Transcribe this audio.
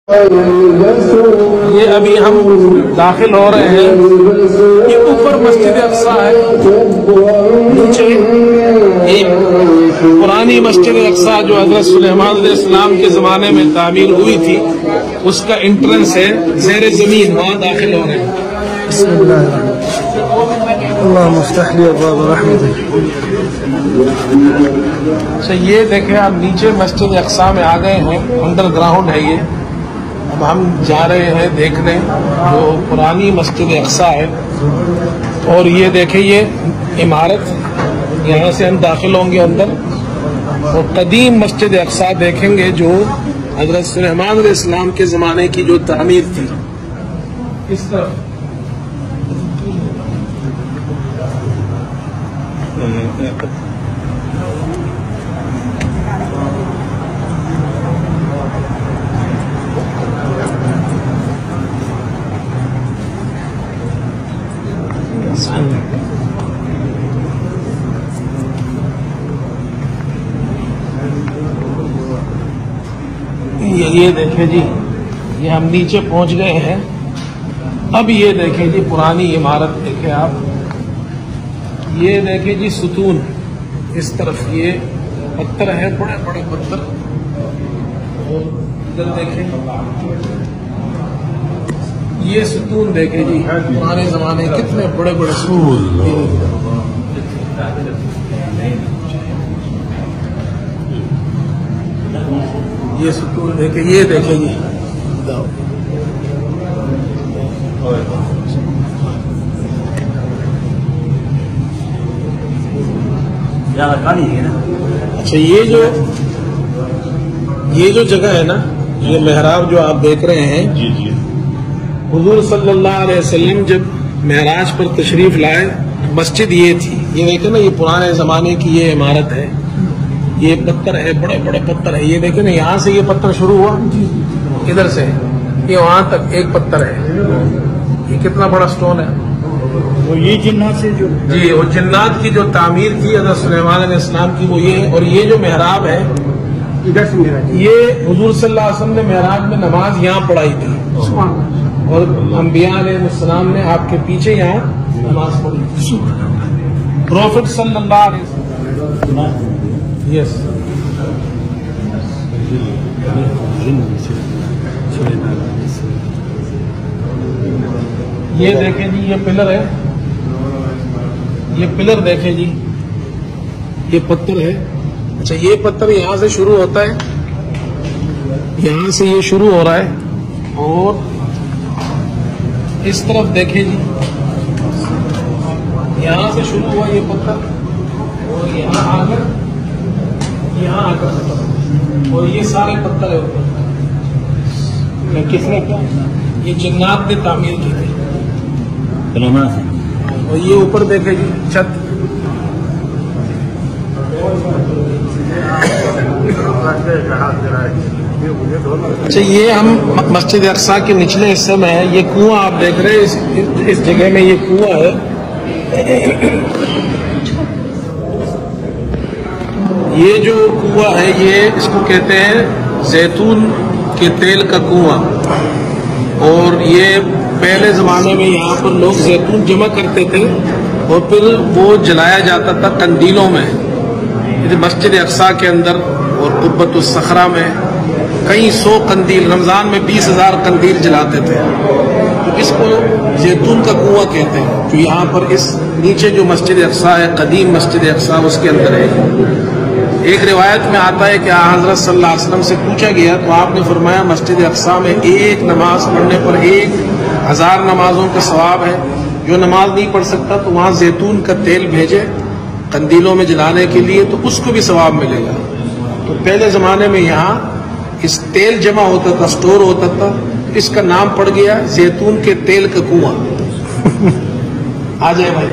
یہ ابھی ہم داخل ہو رہے ہیں، یہ اوپر مسجد اقصی ہے، نیچے ایک پرانی مسجد اقصی جو حضرت سلیمان علیہ السلام کے زمانے میں تعمیر ہوئی تھی، اس کا انٹرنس ہے زیر زمین، وہاں داخل ہو رہے ہیں۔ بسم اللہ اللہم افتح لی ابواب رحمتک۔ اچھا یہ دیکھیں آپ نیچے مسجد اقصی میں آ گئے ہیں، انڈر گراؤنڈ ہے یہ۔ اب ہم جا رہے ہیں دیکھنے جو پرانی مسجد اقصی ہے، اور یہ دیکھیں یہ عمارت، یہاں سے ہم داخل ہوں گے اندر، اور قدیم مسجد اقصی دیکھیں گے جو حضرت سلیمان علیہ السلام کے زمانے کی جو تعمیر تھی۔ اس طرف یہ دیکھیں جی، یہ ہم نیچے پہنچ گئے ہیں۔ اب یہ دیکھیں جی پرانی عمارت دیکھیں آپ، یہ دیکھیں جی ستون، اس طرف یہ پتھر ہے، بڑے بڑے پتھر، اور ادھر دیکھیں یہ ستون دیکھیں جی، پرانے زمانے کتنے بڑے بڑے ستون۔ یہ ستون دیکھیں، یہ دیکھیں جی، اچھا یہ جو جگہ ہے نا، یہ محراب جو آپ دیکھ رہے ہیں، حضور صلی اللہ علیہ وسلم جب معراج پر تشریف لائے، مسجد یہ تھی۔ یہ دیکھیں نا، یہ پرانے زمانے کی یہ عمارت ہے، یہ پتھر ہے، بڑے بڑے پتھر ہے۔ یہ دیکھیں نا، یہاں سے یہ پتھر شروع ہوا، ادھر سے یہ وہاں تک ایک پتھر ہے۔ یہ کتنا بڑا سٹون ہے، وہ یہ جنات سے جو جی وہ جنات کی جو تعمیر تھی حضرت سلیمان علیہ السلام کی، وہ یہ ہے۔ اور یہ جو محراب ہے، ادھر سے یہ حضور صلی اللہ علیہ وسلم نے محراب میں نماز یہاں پڑھائی تھی، اور انبیاء علیہ السلام نے آپ کے پیچھے یہاں نماز پڑھی تھی۔ پروفٹ صلی اللہ علیہ وسلم، یس، یہ دیکھیں جی، یہ پلر ہے، یہ پلر دیکھیں جی، یہ پتھر ہے۔ اچھا یہ پتھر یہاں سے شروع ہوتا ہے، یہاں سے یہ شروع ہو رہا ہے، اور اس طرف دیکھیں جی، یہاں سے شروع ہوا یہ پتھر، اور یہاں آ کر اور یہ سارے پتھر ہے اوپر۔ کس نے کیا؟ یہ جنات نے تعمیر کی تھی۔ اور یہ اوپر دیکھیں جی چھت، اچھا یہ ہم مسجد اقصی کے نچلے حصے میں ہیں۔ یہ کنواں آپ دیکھ رہے ہیں، اس جگہ میں یہ کنواں ہے۔ یہ جو کنواں ہے، یہ اس کو کہتے ہیں زیتون کے تیل کا کنواں، اور یہ پہلے زمانے میں یہاں پر لوگ زیتون جمع کرتے تھے، اور پھر وہ جلایا جاتا تھا قندیلوں میں۔ مسجد اقصی کے اندر اور قبۃ الصخرہ میں کئی سو قندیل، رمضان میں 20,000 قندیل جلاتے تھے۔ تو اس کو زیتون کا کنواں کہتے ہیں، جو یہاں پر اس نیچے جو مسجد اقصی ہے، قدیم مسجد اقصی، اس کے اندر ہے۔ ایک روایت میں آتا ہے کہ حضرت صلی اللہ علیہ وسلم سے پوچھا گیا تو آپ نے فرمایا مسجد اقصی میں ایک نماز پڑھنے پر 1,000 نمازوں کا ثواب ہے۔ جو نماز نہیں پڑھ سکتا تو وہاں زیتون کا تیل بھیجے قندیلوں میں جلانے کے لیے، تو اس کو بھی ثواب ملے گا۔ تو پہلے زمانے میں یہاں اس تیل جمع ہوتا تھا، سٹور ہوتا تھا، اس کا نام پڑ گیا زیتون کے تیل کا کنواں۔ آ جائے بھائی۔